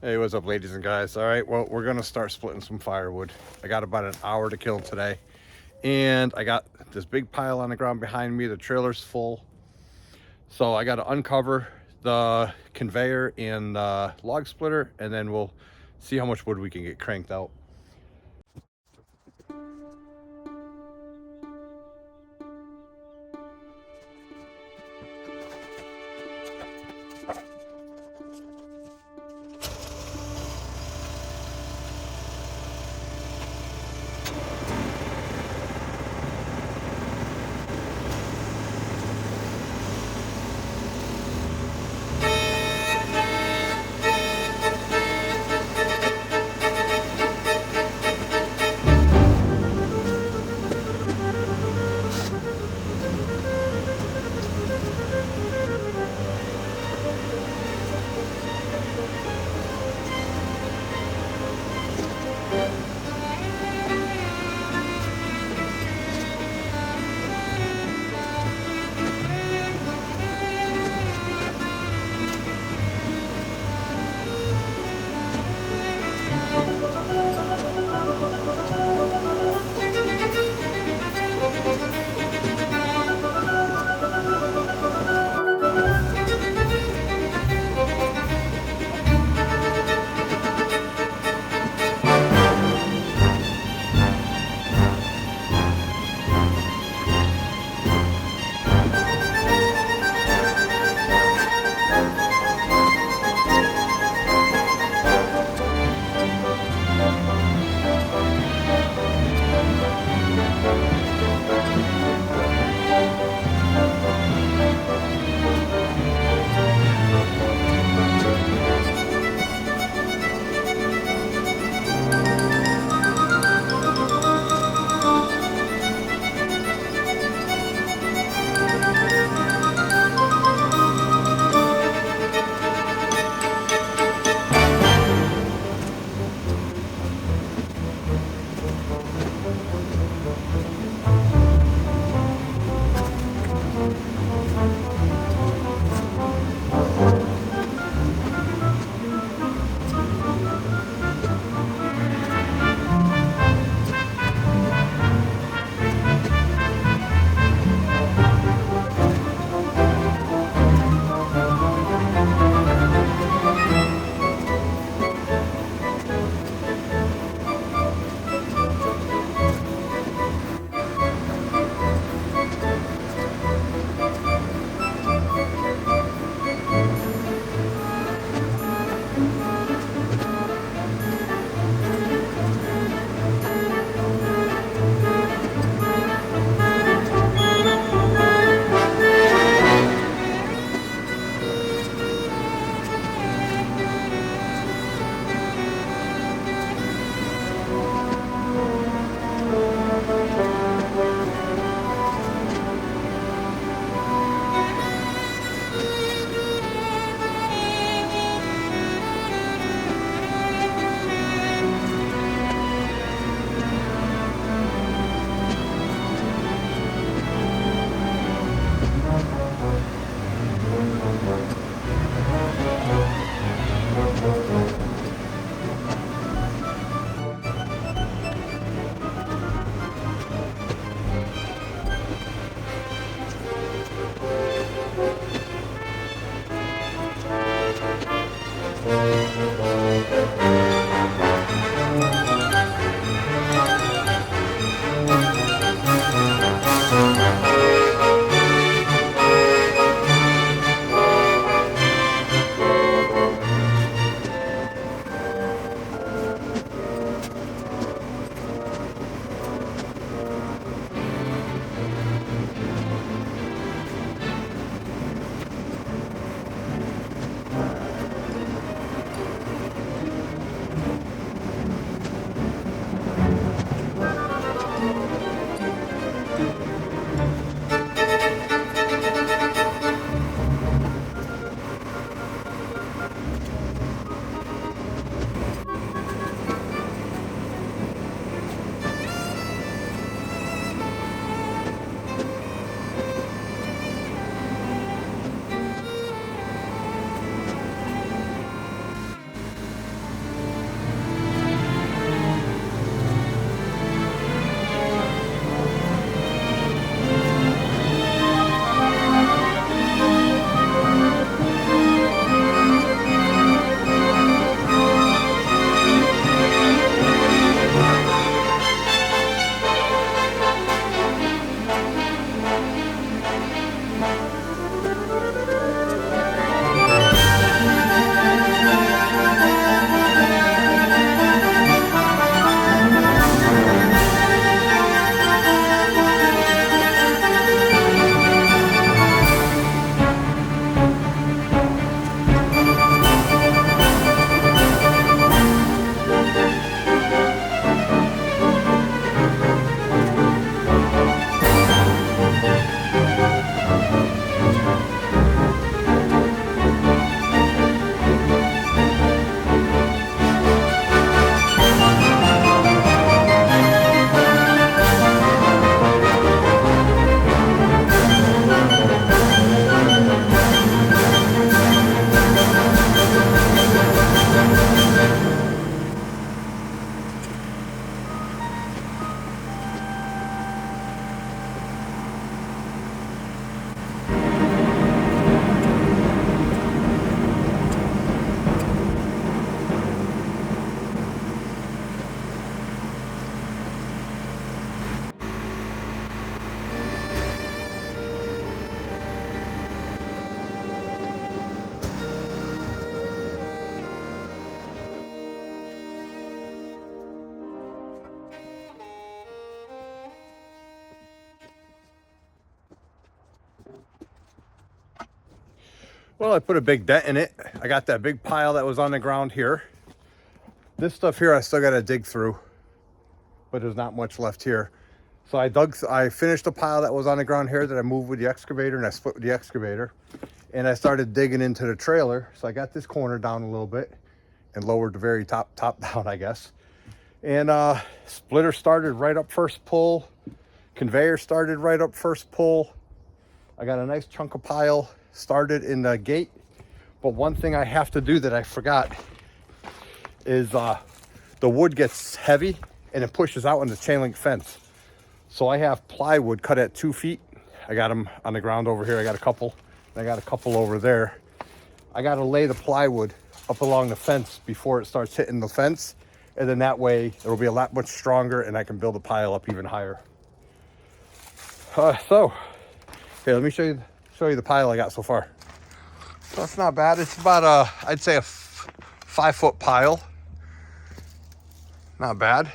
Hey, what's up, ladies and guys? All right, well, we're gonna start splitting some firewood. I got about an hour to kill today, and I got this big pile on the ground behind me. The trailer's full, so I got to uncover the conveyor and the log splitter, and then we'll see how much wood we can get cranked out. Well, I put a big dent in it. I got that big pile that was on the ground here. This stuff here I still got to dig through, but there's not much left here. So I finished the pile that was on the ground here that I moved with the excavator, and I split with the excavator. And I started digging into the trailer. So I got this corner down a little bit and lowered the very top down, I guess. And splitter started right up first pull. Conveyor started right up first pull. I got a nice chunk of pile started in the gate. But one thing I have to do that I forgot is the wood gets heavy and it pushes out in the chain link fence. So I have plywood cut at 2 feet. I got them on the ground over here. I got a couple. I got a couple over there. I got to lay the plywood up along the fence before it starts hitting the fence. And then that way it'll be a lot much stronger and I can build a pile up even higher. So here, let me show you the pile I got so far. So it's not bad. It's about I'd say a 5 foot pile. Not bad.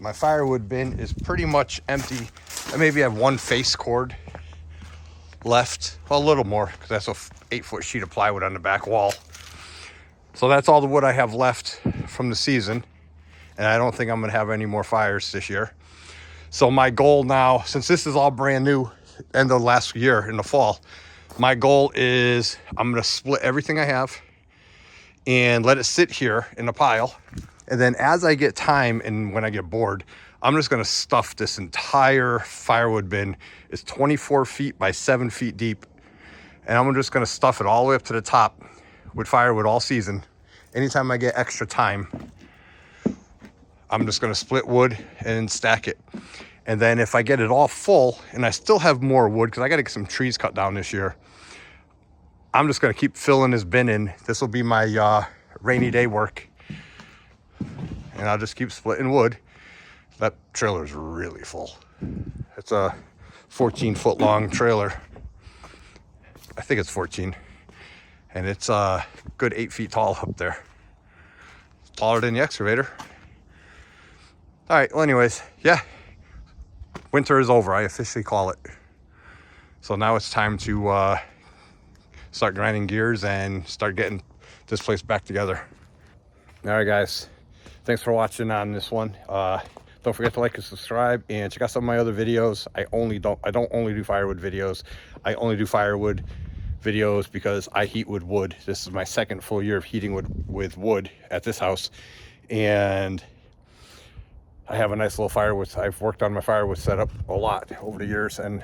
My firewood bin is pretty much empty. I maybe have one face cord left. Well, a little more because that's a 8 foot sheet of plywood on the back wall. So that's all the wood I have left from the season. And I don't think I'm gonna have any more fires this year. So my goal now, since this is all brand new, end of last year in the fall, my goal is I'm gonna split everything I have and let it sit here in a pile. And then as I get time and when I get bored, I'm just gonna stuff this entire firewood bin. It's 24 feet by 7 feet deep. And I'm just gonna stuff it all the way up to the top with firewood all season. Anytime I get extra time, I'm just gonna split wood and stack it. And then if I get it all full and I still have more wood, because I gotta get some trees cut down this year, I'm just gonna keep filling this bin in. This will be my rainy day work. And I'll just keep splitting wood. That trailer is really full. It's a 14 foot long trailer. I think it's 14. And it's a good 8 feet tall up there. It's taller than the excavator. All right, well anyways, yeah. Winter is over, I officially call it. So now it's time to start grinding gears and start getting this place back together. All right, guys. Thanks for watching on this one. Don't forget to like and subscribe and check out some of my other videos. I don't only do firewood videos. I only do firewood videos because I heat with wood. This is my second full year of heating with wood at this house. And I have a nice little firewood. I've worked on my firewood setup a lot over the years, and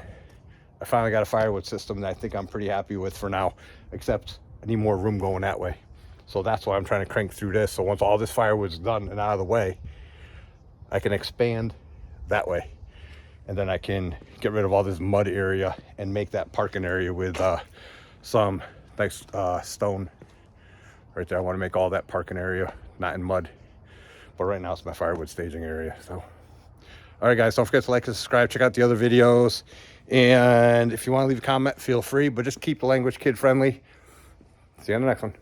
I finally got a firewood system that I think I'm pretty happy with for now, except I need more room going that way. So that's why I'm trying to crank through this. So once all this firewood's done and out of the way, I can expand that way. And then I can get rid of all this mud area and make that parking area with some nice stone right there. I want to make all that parking area, not in mud. But right now it's my firewood staging area. So, all right, guys, don't forget to like and subscribe. Check out the other videos. And if you want to leave a comment, feel free. But just keep the language kid friendly. See you on the next one.